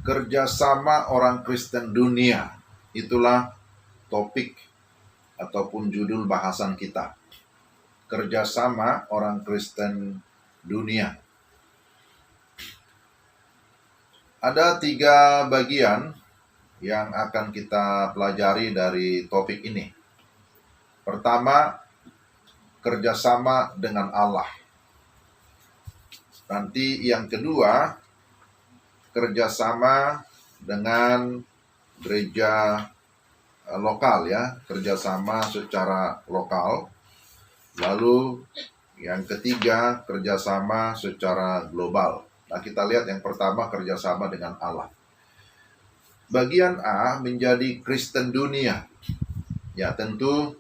Kerjasama orang Kristen dunia. Itulah topik ataupun judul bahasan kita. Kerjasama orang Kristen dunia. Ada 3 bagian yang akan kita pelajari dari topik ini. Pertama, kerjasama dengan Allah. Nanti yang kedua, kerjasama dengan gereja lokal ya, kerjasama secara lokal. Lalu yang ketiga, kerjasama secara global. Nah, kita lihat yang pertama, kerjasama dengan Allah. Bagian A, menjadi Kristen dunia. Ya, tentu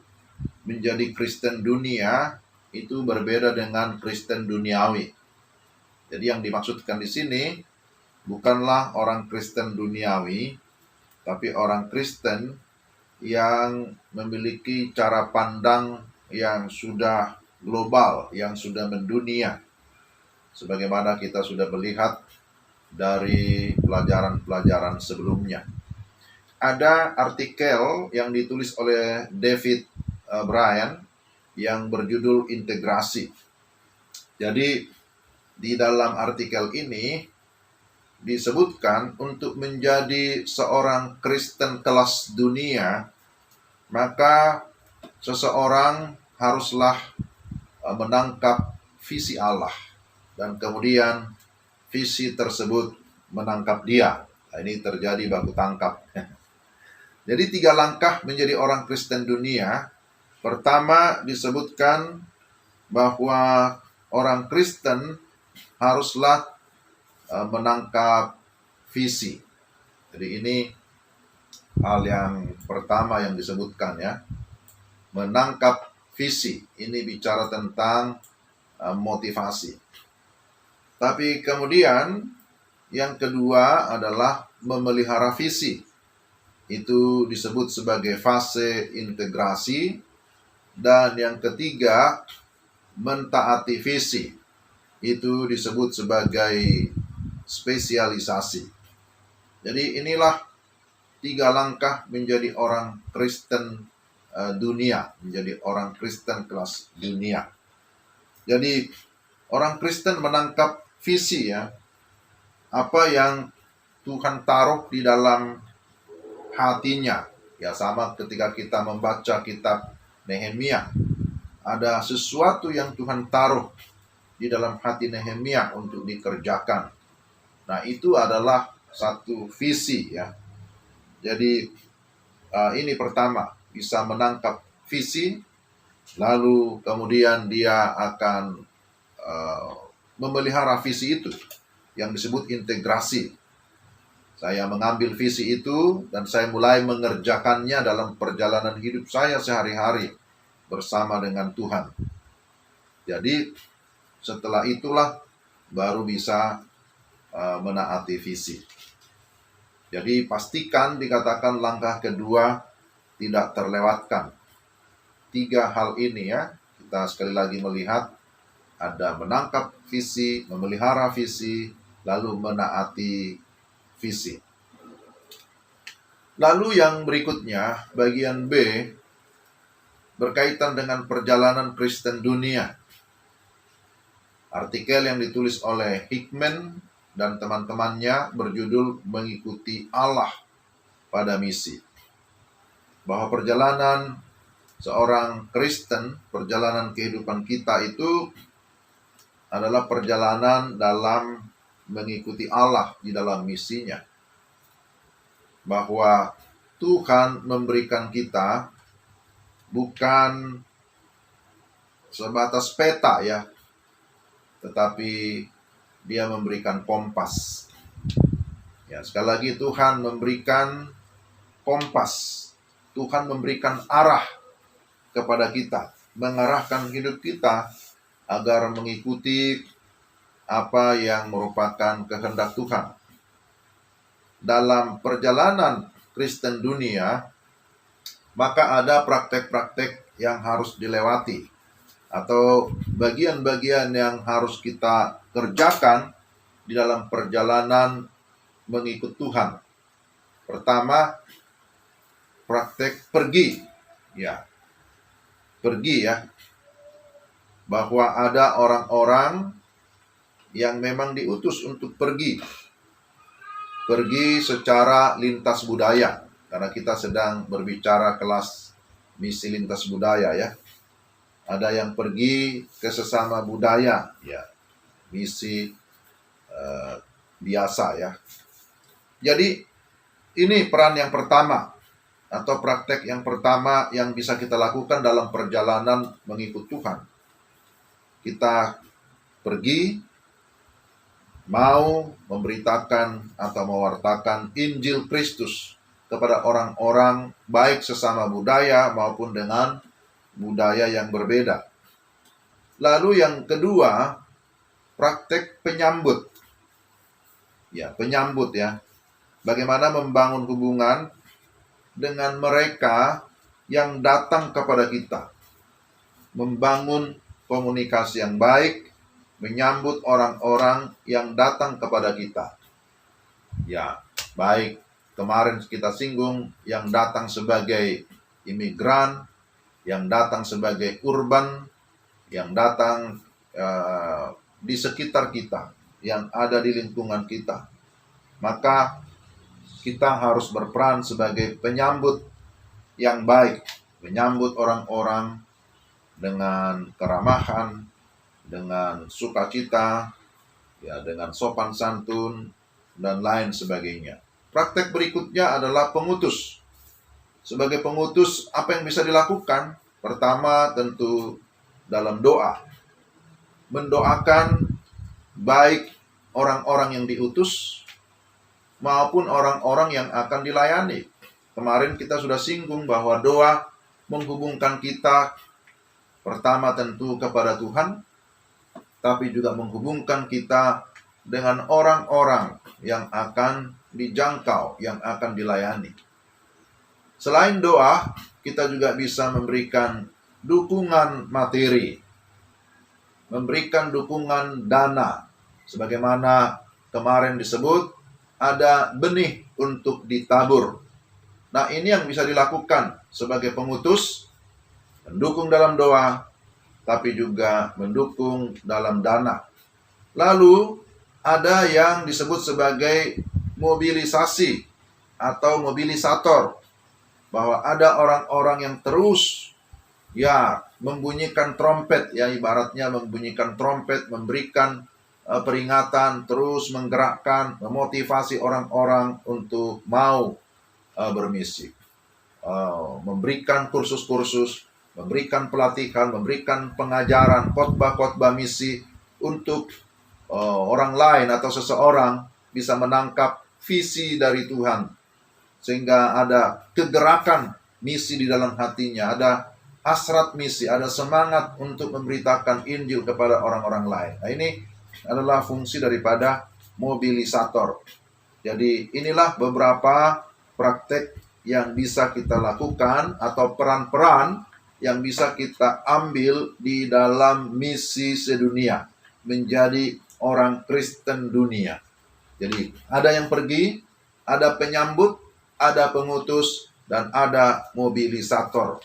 menjadi Kristen dunia itu berbeda dengan Kristen duniawi. Jadi yang dimaksudkan di sini bukanlah orang Kristen duniawi, tapi orang Kristen yang memiliki cara pandang yang sudah global, yang sudah mendunia. Sebagaimana kita sudah melihat dari pelajaran-pelajaran sebelumnya. Ada artikel yang ditulis oleh David Bryan yang berjudul Integrasi. Jadi di dalam artikel ini disebutkan untuk menjadi seorang Kristen kelas dunia, maka seseorang haruslah menangkap visi Allah, dan kemudian visi tersebut menangkap dia. Nah, ini terjadi baku tangkap. Jadi 3 langkah menjadi orang Kristen dunia. Pertama, disebutkan bahwa orang Kristen haruslah menangkap visi. Jadi ini hal yang pertama yang disebutkan ya. Menangkap visi. Ini bicara tentang motivasi. Tapi kemudian yang kedua adalah memelihara visi. Itu disebut sebagai fase integrasi. Dan yang ketiga, mentaati visi. Itu disebut sebagai spesialisasi. Jadi inilah 3 langkah menjadi orang Kristen dunia, menjadi orang Kristen kelas dunia. Jadi orang Kristen menangkap visi ya, apa yang Tuhan taruh di dalam hatinya. Ya, sama ketika kita membaca kitab Nehemia, ada sesuatu yang Tuhan taruh di dalam hati Nehemia untuk dikerjakan. Nah, itu adalah satu visi ya. Jadi ini pertama, bisa menangkap visi, lalu kemudian dia akan memelihara visi itu yang disebut integrasi. Saya mengambil visi itu dan saya mulai mengerjakannya dalam perjalanan hidup saya sehari-hari bersama dengan Tuhan. Jadi setelah itulah baru bisa menaati visi. Jadi pastikan dikatakan langkah kedua tidak terlewatkan. 3 hal ini ya, kita sekali lagi melihat ada menangkap visi, memelihara visi, lalu menaati visi. Lalu yang berikutnya, bagian B, berkaitan dengan perjalanan Kristen dunia. Artikel yang ditulis oleh Hickman dan teman-temannya berjudul Mengikuti Allah pada Misi. Bahwa perjalanan seorang Kristen, perjalanan kehidupan kita itu adalah perjalanan dalam mengikuti Allah di dalam misinya. Bahwa Tuhan memberikan kita bukan sebatas peta ya, tetapi Dia memberikan kompas. Ya, sekali lagi Tuhan memberikan kompas. Tuhan memberikan arah kepada kita, mengarahkan hidup kita agar mengikuti apa yang merupakan kehendak Tuhan. Dalam perjalanan Kristen dunia, maka ada praktek-praktek yang harus dilewati, atau bagian-bagian yang harus kita kerjakan di dalam perjalanan mengikut Tuhan. Pertama, praktek pergi. Ya, pergi ya. Bahwa ada orang-orang yang memang diutus untuk pergi. Pergi secara lintas budaya. Karena kita sedang berbicara kelas misi lintas budaya ya. Ada yang pergi ke sesama budaya ya. Misi biasa ya. Jadi ini peran yang pertama atau praktek yang pertama yang bisa kita lakukan dalam perjalanan mengikut Tuhan. Kita pergi mau memberitakan atau mewartakan Injil Kristus kepada orang-orang baik sesama budaya maupun dengan budaya yang berbeda. Lalu yang kedua, praktek penyambut. Ya, penyambut ya. Bagaimana membangun hubungan dengan mereka yang datang kepada kita. Membangun komunikasi yang baik, menyambut orang-orang yang datang kepada kita. Ya, baik kemarin kita singgung yang datang sebagai imigran, yang datang sebagai urban, yang datang di sekitar kita, yang ada di lingkungan kita. Maka kita harus berperan sebagai penyambut yang baik, menyambut orang-orang dengan keramahan, dengan sukacita, ya, dengan sopan santun, dan lain sebagainya. Praktek berikutnya adalah pengutus. Sebagai pengutus, apa yang bisa dilakukan? Pertama, tentu dalam doa. Mendoakan baik orang-orang yang diutus maupun orang-orang yang akan dilayani. Kemarin kita sudah singgung bahwa doa menghubungkan kita pertama tentu kepada Tuhan, tapi juga menghubungkan kita dengan orang-orang yang akan dijangkau, yang akan dilayani. Selain doa, kita juga bisa memberikan dukungan materi, memberikan dukungan dana. Sebagaimana kemarin disebut, ada benih untuk ditabur. Nah, ini yang bisa dilakukan sebagai pengutus, mendukung dalam doa, tapi juga mendukung dalam dana. Lalu, ada yang disebut sebagai mobilisasi atau mobilisator. Bahwa ada orang-orang yang terus ya membunyikan trompet, ya ibaratnya membunyikan trompet, memberikan peringatan, terus menggerakkan, memotivasi orang-orang untuk mau bermisi. Memberikan kursus-kursus, memberikan pelatihan, memberikan pengajaran, khotbah-khotbah misi untuk orang lain atau seseorang bisa menangkap visi dari Tuhan. Sehingga ada kegerakan misi di dalam hatinya, ada hasrat misi, ada semangat untuk memberitakan Injil kepada orang-orang lain. Nah, ini adalah fungsi daripada mobilisator. Jadi inilah beberapa praktek yang bisa kita lakukan atau peran-peran yang bisa kita ambil di dalam misi sedunia, menjadi orang Kristen dunia. Jadi ada yang pergi, ada penyambut, ada pengutus, dan ada mobilisator.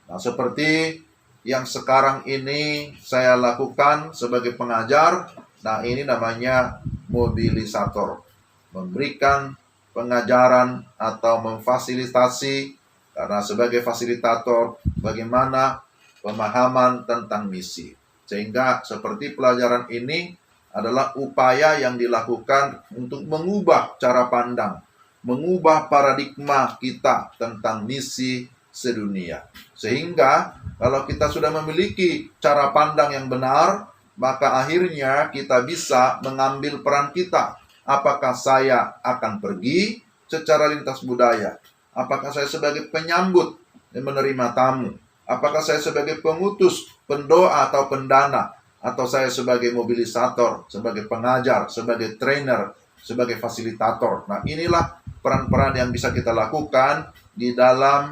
Nah, seperti yang sekarang ini saya lakukan sebagai pengajar, nah ini namanya mobilisator. Memberikan pengajaran atau memfasilitasi, karena sebagai fasilitator, bagaimana pemahaman tentang misi. Sehingga seperti pelajaran ini adalah upaya yang dilakukan untuk mengubah cara pandang, mengubah paradigma kita tentang misi sedunia. Sehingga kalau kita sudah memiliki cara pandang yang benar, maka akhirnya kita bisa mengambil peran kita. Apakah saya akan pergi secara lintas budaya? Apakah saya sebagai penyambut dan menerima tamu? Apakah saya sebagai pengutus, pendoa atau pendana? Atau saya sebagai mobilisator, sebagai pengajar, sebagai trainer, sebagai fasilitator? Nah, inilah peran-peran yang bisa kita lakukan di dalam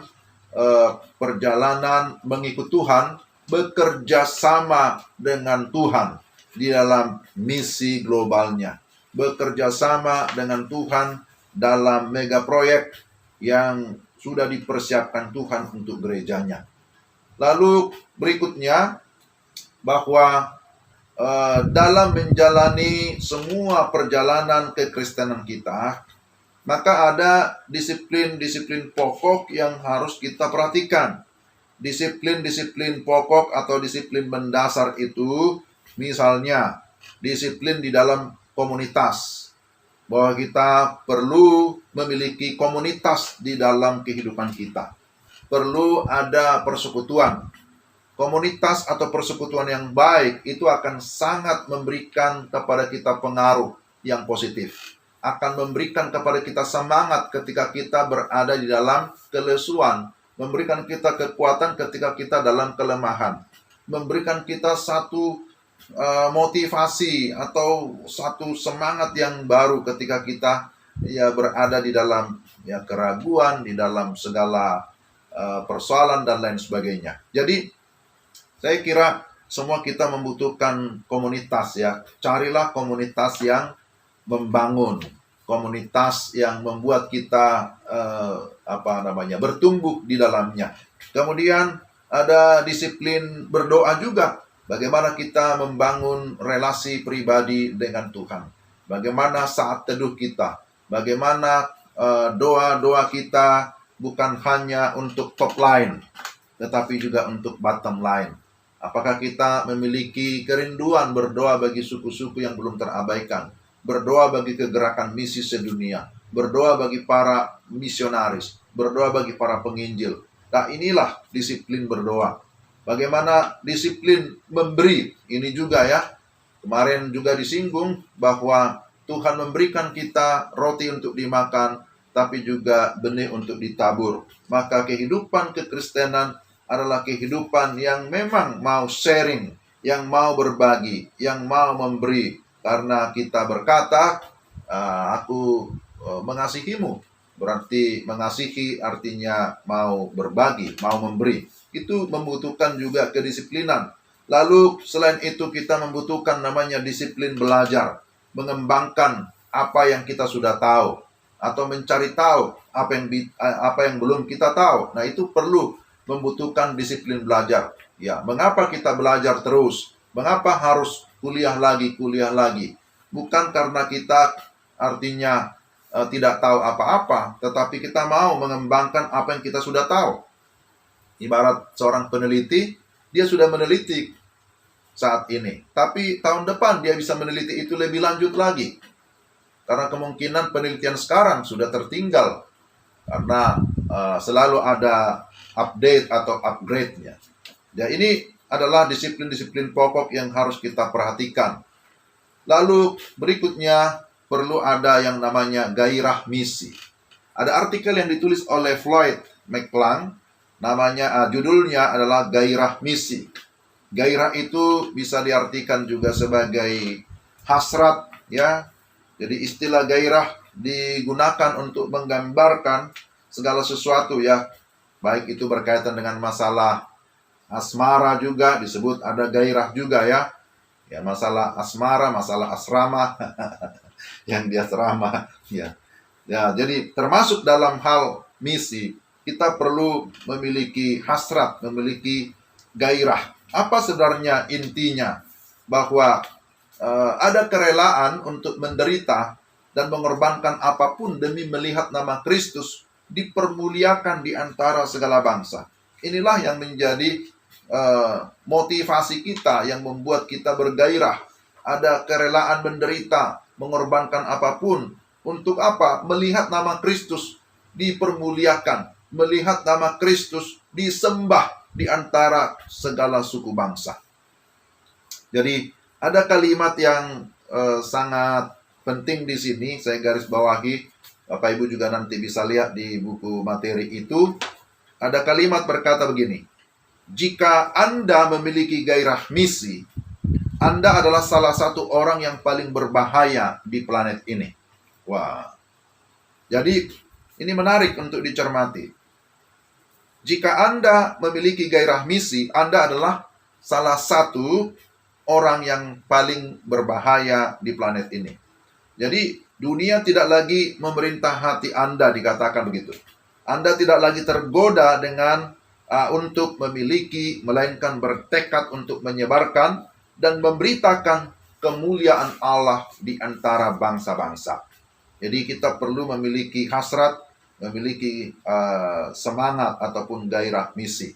perjalanan mengikut Tuhan, bekerja sama dengan Tuhan di dalam misi globalnya. bekerja sama dengan Tuhan dalam mega proyek yang sudah dipersiapkan Tuhan untuk gerejanya. Lalu berikutnya, bahwa dalam menjalani semua perjalanan kekristenan kita, maka ada disiplin-disiplin pokok yang harus kita perhatikan. Disiplin-disiplin pokok atau disiplin mendasar itu, misalnya disiplin di dalam komunitas, bahwa kita perlu memiliki komunitas di dalam kehidupan kita. Perlu ada persekutuan. Komunitas atau persekutuan yang baik itu akan sangat memberikan kepada kita pengaruh yang positif. Akan memberikan kepada kita semangat ketika kita berada di dalam kelesuan. Memberikan kita kekuatan ketika kita dalam kelemahan. Memberikan kita satu motivasi atau satu semangat yang baru ketika kita berada di dalam keraguan, di dalam segala persoalan dan lain sebagainya. Jadi saya kira semua kita membutuhkan komunitas ya. Carilah komunitas yang membangun, komunitas yang membuat kita bertumbuh di dalamnya. Kemudian ada disiplin berdoa juga. Bagaimana kita membangun relasi pribadi dengan Tuhan. Bagaimana saat teduh kita. Bagaimana doa-doa kita bukan hanya untuk top line, tetapi juga untuk bottom line. Apakah kita memiliki kerinduan berdoa bagi suku-suku yang belum terabaikan, berdoa bagi kegerakan misi sedunia, berdoa bagi para misionaris, berdoa bagi para penginjil. Nah, inilah disiplin berdoa. Bagaimana disiplin memberi, ini juga ya. Kemarin juga disinggung bahwa Tuhan memberikan kita roti untuk dimakan, tapi juga benih untuk ditabur. Maka kehidupan kekristenan adalah kehidupan yang memang mau sharing, yang mau berbagi, yang mau memberi. Karena kita berkata, aku mengasihimu. Berarti mengasihi artinya mau berbagi, mau memberi. Itu membutuhkan juga kedisiplinan. Lalu selain itu kita membutuhkan namanya disiplin belajar. Mengembangkan apa yang kita sudah tahu. Atau mencari tahu apa yang belum kita tahu. Nah, itu perlu membutuhkan disiplin belajar. Ya, mengapa kita belajar terus? Mengapa harus kuliah lagi? Bukan karena kita artinya tidak tahu apa-apa, tetapi kita mau mengembangkan apa yang kita sudah tahu. Ibarat seorang peneliti, dia sudah meneliti saat ini, tapi tahun depan dia bisa meneliti itu lebih lanjut lagi. Karena kemungkinan penelitian sekarang sudah tertinggal, karena selalu ada update atau upgrade-nya. Ya, ini adalah disiplin-disiplin pokok yang harus kita perhatikan. Lalu berikutnya perlu ada yang namanya gairah misi. Ada artikel yang ditulis oleh Floyd McClung, namanya judulnya adalah gairah misi. Gairah itu bisa diartikan juga sebagai hasrat ya. Jadi istilah gairah digunakan untuk menggambarkan segala sesuatu ya. Baik itu berkaitan dengan masalah asmara juga disebut ada gairah juga ya. Ya, masalah asmara, masalah asrama yang di asrama ya. Ya, jadi termasuk dalam hal misi kita perlu memiliki hasrat, memiliki gairah. Apa sebenarnya intinya? Bahwa ada kerelaan untuk menderita dan mengorbankan apapun demi melihat nama Kristus dipermuliakan di antara segala bangsa. Inilah yang menjadi motivasi kita, yang membuat kita bergairah. Ada kerelaan menderita, mengorbankan apapun. Untuk apa? Melihat nama Kristus dipermuliakan. Melihat nama Kristus disembah di antara segala suku bangsa. Jadi ada kalimat yang sangat penting di sini, saya garis bawahi. Bapak Ibu juga nanti bisa lihat di buku materi itu. Ada kalimat berkata begini. Jika Anda memiliki gairah misi, Anda adalah salah satu orang yang paling berbahaya di planet ini. Wah. Jadi ini menarik untuk dicermati. Jika Anda memiliki gairah misi, Anda adalah salah satu orang yang paling berbahaya di planet ini. Jadi dunia tidak lagi memerintah hati Anda, dikatakan begitu. Anda tidak lagi tergoda dengan untuk memiliki, melainkan bertekad untuk menyebarkan dan memberitakan kemuliaan Allah di antara bangsa-bangsa. Jadi kita perlu memiliki hasrat, memiliki semangat ataupun gairah misi.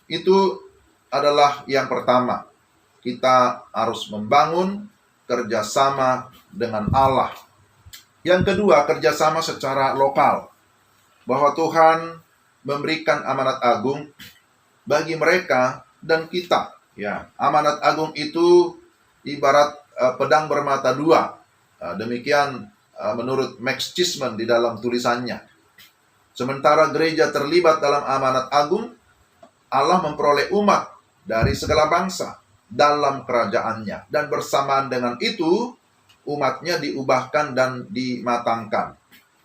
Itu adalah yang pertama. Kita harus membangun kerjasama dengan Allah. Yang kedua, kerjasama secara lokal. Bahwa Tuhan memberikan amanat agung bagi mereka dan kita. Ya, amanat agung itu ibarat pedang bermata dua. Demikian menurut Max Chisholm di dalam tulisannya. Sementara gereja terlibat dalam amanat agung, Allah memperoleh umat dari segala bangsa dalam kerajaannya. Dan bersamaan dengan itu, umatnya diubahkan dan dimatangkan.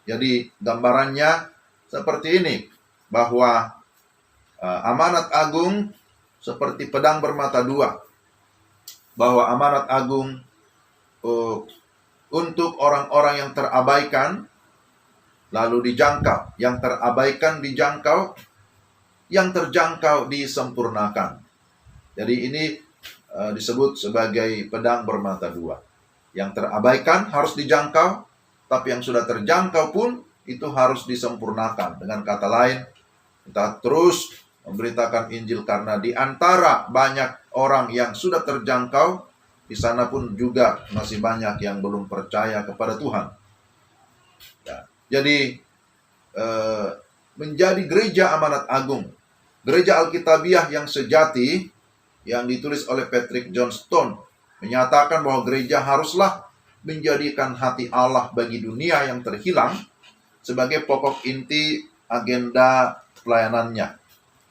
Jadi gambarannya seperti ini, bahwa amanat agung seperti pedang bermata dua. Bahwa amanat agung untuk orang-orang yang terabaikan, lalu dijangkau. Yang terabaikan dijangkau, yang terjangkau disempurnakan. Jadi ini disebut sebagai pedang bermata dua. Yang terabaikan harus dijangkau, tapi yang sudah terjangkau pun itu harus disempurnakan. Dengan kata lain, kita terus memberitakan Injil karena di antara banyak orang yang sudah terjangkau, di sana pun juga masih banyak yang belum percaya kepada Tuhan. Ya, jadi menjadi gereja amanat agung, gereja Alkitabiah yang sejati, yang ditulis oleh Patrick Johnstone, menyatakan bahwa gereja haruslah menjadikan hati Allah bagi dunia yang terhilang sebagai pokok inti agenda pelayanannya.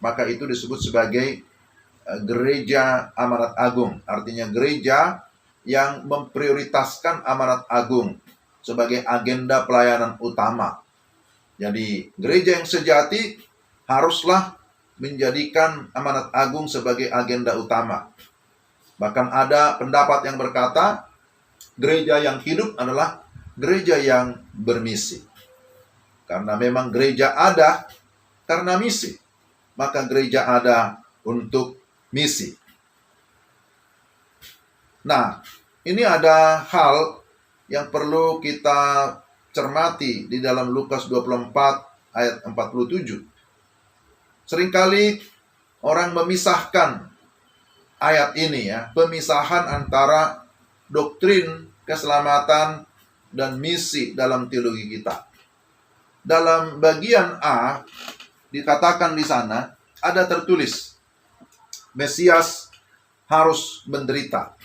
Maka itu disebut sebagai gereja amanat agung. Artinya gereja yang memprioritaskan amanat agung sebagai agenda pelayanan utama. Jadi gereja yang sejati haruslah menjadikan amanat agung sebagai agenda utama. Bahkan ada pendapat yang berkata, gereja yang hidup adalah gereja yang bermisi. Karena memang gereja ada karena misi, maka gereja ada untuk misi. Nah, ini ada hal yang perlu kita cermati di dalam Lukas 24 ayat 47. Seringkali orang memisahkan ayat ini, ya, pemisahan antara doktrin keselamatan dan misi dalam teologi kita. Dalam bagian A dikatakan di sana ada tertulis Mesias harus menderita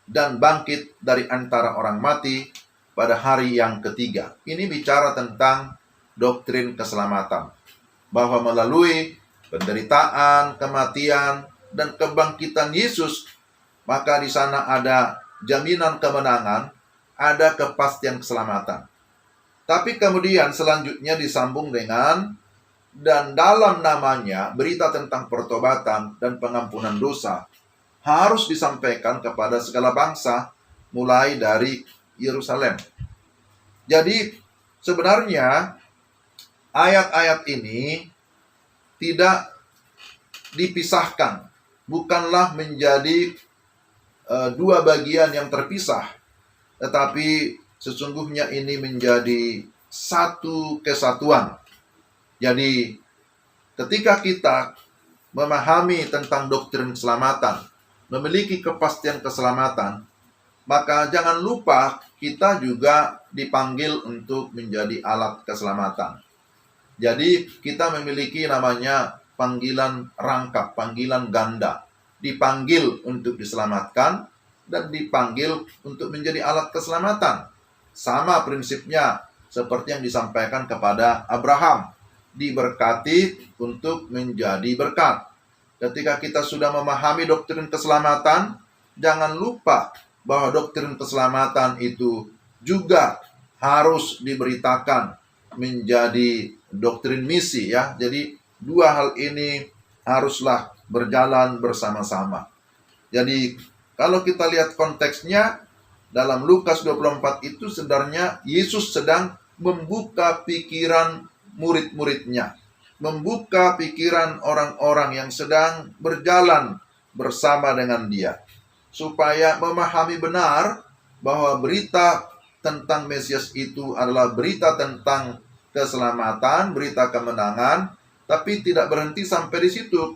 dan bangkit dari antara orang mati pada hari yang ketiga. Ini bicara tentang doktrin keselamatan, bahwa melalui penderitaan, kematian, dan kebangkitan Yesus, maka di sana ada jaminan kemenangan, ada kepastian keselamatan. Tapi kemudian selanjutnya disambung dengan, dan dalam namanya berita tentang pertobatan dan pengampunan dosa harus disampaikan kepada segala bangsa, mulai dari Yerusalem. Jadi sebenarnya ayat-ayat ini tidak dipisahkan, bukanlah menjadi dua bagian yang terpisah, tetapi sesungguhnya ini menjadi satu kesatuan. Jadi ketika kita memahami tentang doktrin keselamatan, memiliki kepastian keselamatan, maka jangan lupa kita juga dipanggil untuk menjadi alat keselamatan. Jadi kita memiliki namanya panggilan rangkap, panggilan ganda. Dipanggil untuk diselamatkan dan dipanggil untuk menjadi alat keselamatan. Sama prinsipnya seperti yang disampaikan kepada Abraham. Diberkati untuk menjadi berkat. Ketika kita sudah memahami doktrin keselamatan, jangan lupa bahwa doktrin keselamatan itu juga harus diberitakan menjadi doktrin misi, ya. Jadi dua hal ini haruslah berjalan bersama-sama. Jadi kalau kita lihat konteksnya, dalam Lukas 24 itu sebenarnya Yesus sedang membuka pikiran murid-muridnya, membuka pikiran orang-orang yang sedang berjalan bersama dengan dia, supaya memahami benar bahwa berita tentang Mesias itu adalah berita tentang keselamatan, berita kemenangan, tapi tidak berhenti sampai di situ.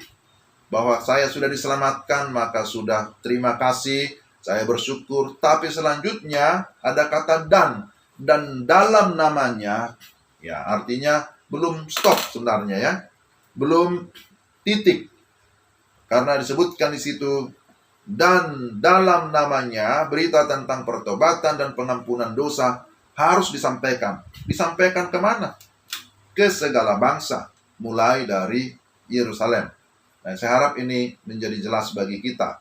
Bahwa saya sudah diselamatkan, maka sudah terima kasih, saya bersyukur. Tapi selanjutnya ada kata dan dalam namanya, ya artinya belum stop sebenarnya ya, belum titik. Karena disebutkan di situ, dan dalam namanya berita tentang pertobatan dan pengampunan dosa harus disampaikan. Disampaikan kemana? Ke segala bangsa, mulai dari Yerusalem. Nah, saya harap ini menjadi jelas bagi kita.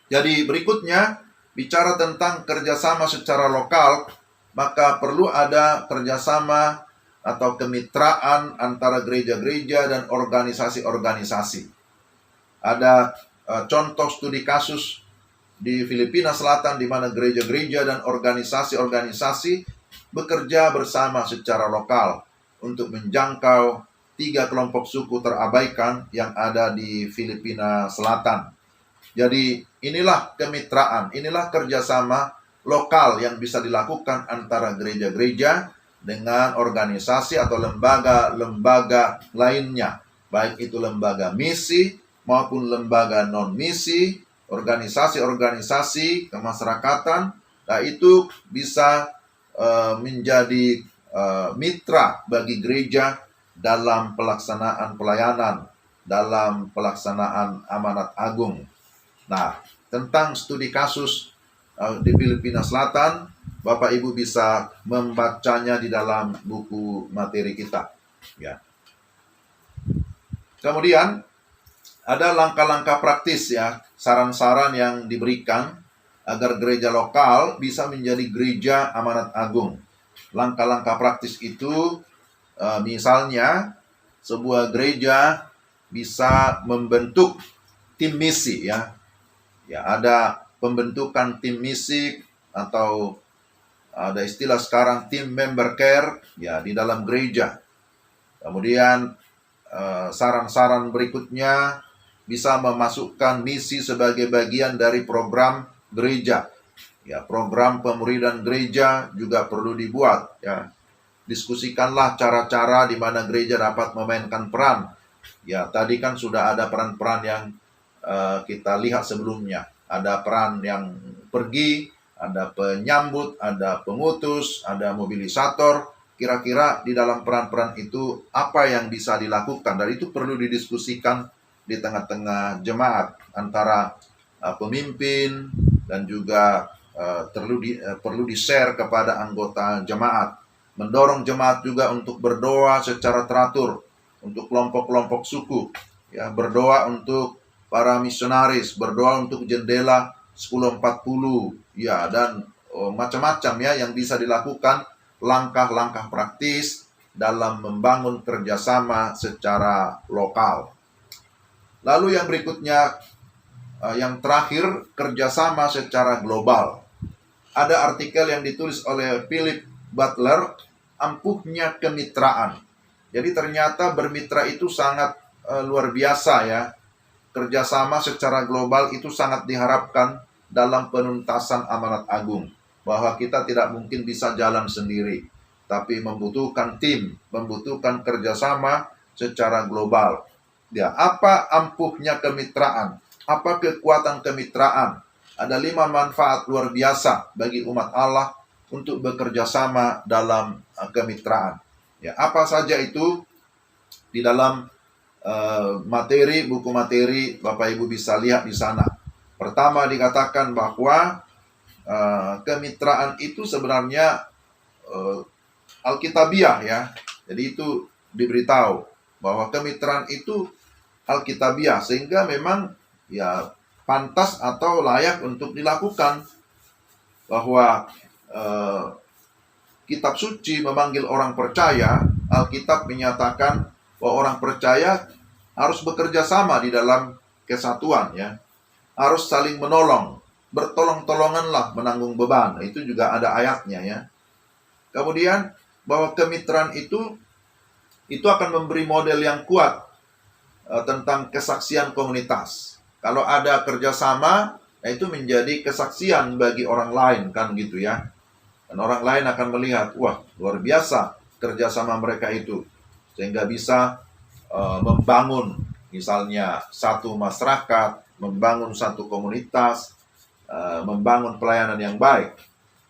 Jadi berikutnya, bicara tentang kerjasama secara lokal, maka perlu ada kerjasama atau kemitraan antara gereja-gereja dan organisasi-organisasi. Ada contoh studi kasus di Filipina Selatan di mana gereja-gereja dan organisasi-organisasi bekerja bersama secara lokal untuk menjangkau 3 kelompok suku terabaikan yang ada di Filipina Selatan. Jadi inilah kemitraan, inilah kerjasama lokal yang bisa dilakukan antara gereja-gereja dengan organisasi atau lembaga-lembaga lainnya. Baik itu lembaga misi maupun lembaga non-misi, organisasi-organisasi kemasyarakatan. Nah, itu bisa menjadi mitra bagi gereja dalam pelaksanaan pelayanan, dalam pelaksanaan amanat agung. Nah, tentang studi kasus di Filipina Selatan, Bapak Ibu bisa membacanya di dalam buku materi kita. Ya. Kemudian ada langkah-langkah praktis ya, saran-saran yang diberikan agar gereja lokal bisa menjadi gereja amanat agung. Langkah-langkah praktis itu misalnya sebuah gereja bisa membentuk tim misi ya. Ya, ada pembentukan tim misi atau ada istilah sekarang tim member care ya di dalam gereja. Kemudian saran-saran berikutnya bisa memasukkan misi sebagai bagian dari program gereja. Ya, program pemuridan gereja juga perlu dibuat ya. Diskusikanlah cara-cara di mana gereja dapat memainkan peran. Ya, tadi kan sudah ada peran-peran yang kita lihat sebelumnya. Ada peran yang pergi, ada penyambut, ada pengutus, ada mobilisator. Kira-kira di dalam peran-peran itu apa yang bisa dilakukan? Dan itu perlu didiskusikan di tengah-tengah jemaat antara pemimpin dan juga perlu di-share kepada anggota jemaat. Mendorong jemaat juga untuk berdoa secara teratur untuk kelompok-kelompok suku, ya, berdoa untuk para misionaris, berdoa untuk jendela 1040, ya, dan macam-macam ya yang bisa dilakukan, langkah-langkah praktis dalam membangun kerjasama secara lokal. Lalu yang berikutnya, yang terakhir, kerjasama secara global. Ada artikel yang ditulis oleh Philip Butler, ampuhnya kemitraan. Jadi ternyata bermitra itu sangat luar biasa ya. Kerjasama secara global itu sangat diharapkan dalam penuntasan amanat agung. Bahwa kita tidak mungkin bisa jalan sendiri, tapi membutuhkan tim, membutuhkan kerjasama secara global. Ya, apa ampuhnya kemitraan? Apa kekuatan kemitraan? Ada 5 manfaat luar biasa bagi umat Allah untuk bekerja sama dalam kemitraan. Ya, apa saja itu di dalam buku materi Bapak Ibu bisa lihat di sana. Pertama dikatakan bahwa kemitraan itu sebenarnya alkitabiah ya. Jadi itu diberitahu bahwa kemitraan itu alkitabiah sehingga memang ya pantas atau layak untuk dilakukan. Bahwa kitab suci memanggil orang percaya, Alkitab menyatakan bahwa orang percaya harus bekerja sama di dalam kesatuan ya. Harus saling menolong, bertolong-tolonganlah menanggung beban. Itu juga ada ayatnya ya. Kemudian bahwa kemitraan itu akan memberi model yang kuat tentang kesaksian komunitas. Kalau ada kerjasama, itu menjadi kesaksian bagi orang lain kan gitu ya. Dan orang lain akan melihat, wah luar biasa kerjasama mereka itu. Sehingga bisa membangun misalnya satu masyarakat, membangun satu komunitas, membangun pelayanan yang baik.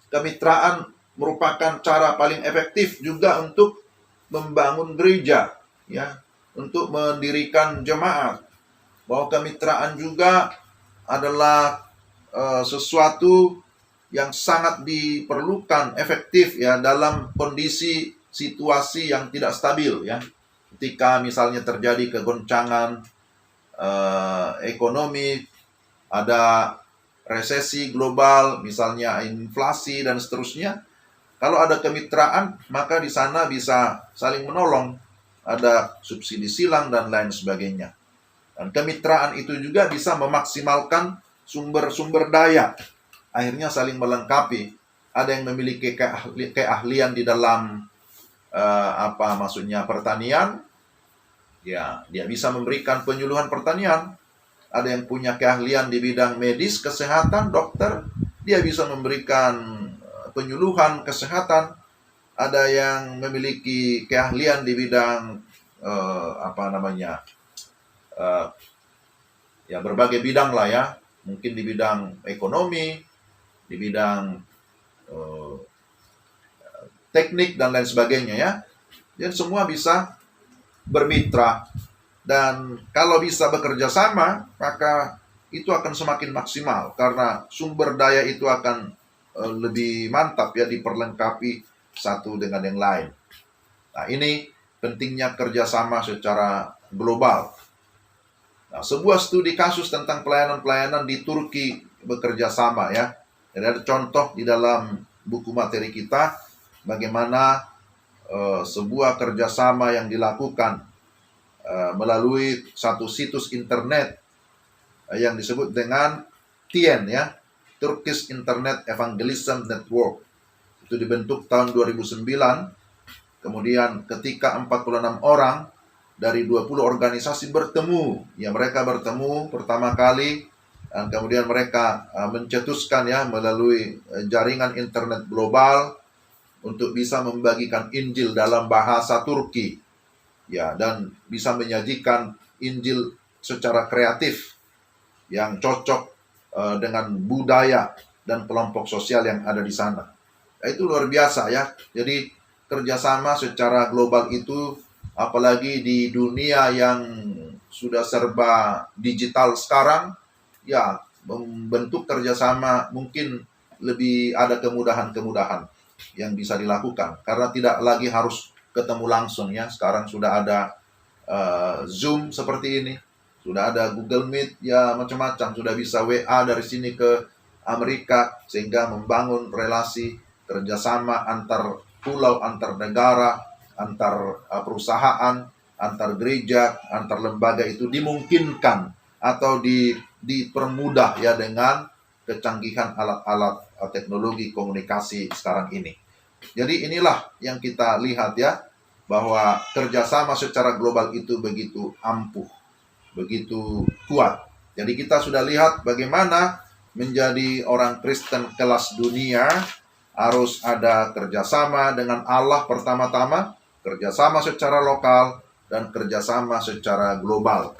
Kemitraan merupakan cara paling efektif juga untuk membangun gereja, ya, untuk mendirikan jemaat. Bahwa kemitraan juga adalah sesuatu yang sangat diperlukan, efektif ya dalam kondisi situasi yang tidak stabil ya. Ketika misalnya terjadi kegoncangan ekonomi, ada resesi global, misalnya inflasi dan seterusnya. Kalau ada kemitraan, maka di sana bisa saling menolong, ada subsidi silang dan lain sebagainya. Dan kemitraan itu juga bisa memaksimalkan sumber-sumber daya. Akhirnya saling melengkapi. Ada yang memiliki keahlian di dalam pertanian, ya dia bisa memberikan penyuluhan pertanian. Ada yang punya keahlian di bidang medis, kesehatan, dokter, dia bisa memberikan penyuluhan kesehatan. Ada yang memiliki keahlian di bidang berbagai bidang lah ya, mungkin di bidang ekonomi, di bidang teknik dan lain sebagainya ya. Dan semua bisa bermitra. Dan kalau bisa bekerja sama, maka itu akan semakin maksimal karena sumber daya itu akan lebih mantap ya, diperlengkapi satu dengan yang lain. Nah, ini pentingnya kerjasama secara global. Nah, sebuah studi kasus tentang pelayanan-pelayanan di Turki bekerja sama ya. Jadi ada contoh di dalam buku materi kita bagaimana sebuah kerjasama yang dilakukan melalui satu situs internet yang disebut dengan TIEN ya, Turkish Internet Evangelism Network. Itu dibentuk tahun 2009. Kemudian ketika 46 orang dari 20 organisasi bertemu, ya mereka bertemu pertama kali, dan kemudian mereka mencetuskan ya melalui jaringan internet global untuk bisa membagikan Injil dalam bahasa Turki. Ya, dan bisa menyajikan Injil secara kreatif yang cocok dengan budaya dan kelompok sosial yang ada di sana. Nah, itu luar biasa ya. Jadi kerjasama secara global itu, apalagi di dunia yang sudah serba digital sekarang, ya membentuk kerjasama mungkin lebih ada kemudahan-kemudahan yang bisa dilakukan. Karena tidak lagi harus ketemu langsung ya. Sekarang sudah ada Zoom seperti ini. Sudah ada Google Meet, ya macam-macam. Sudah bisa WA dari sini ke Amerika, sehingga membangun relasi kerjasama antar pulau, antar negara, antar perusahaan, antar gereja, antar lembaga itu dimungkinkan atau dipermudah ya dengan kecanggihan alat-alat teknologi komunikasi sekarang ini. Jadi inilah yang kita lihat ya, bahwa kerjasama secara global itu begitu ampuh, begitu kuat. Jadi kita sudah lihat bagaimana menjadi orang Kristen kelas dunia harus ada kerjasama dengan Allah pertama-tama, kerjasama secara lokal, dan kerjasama secara global.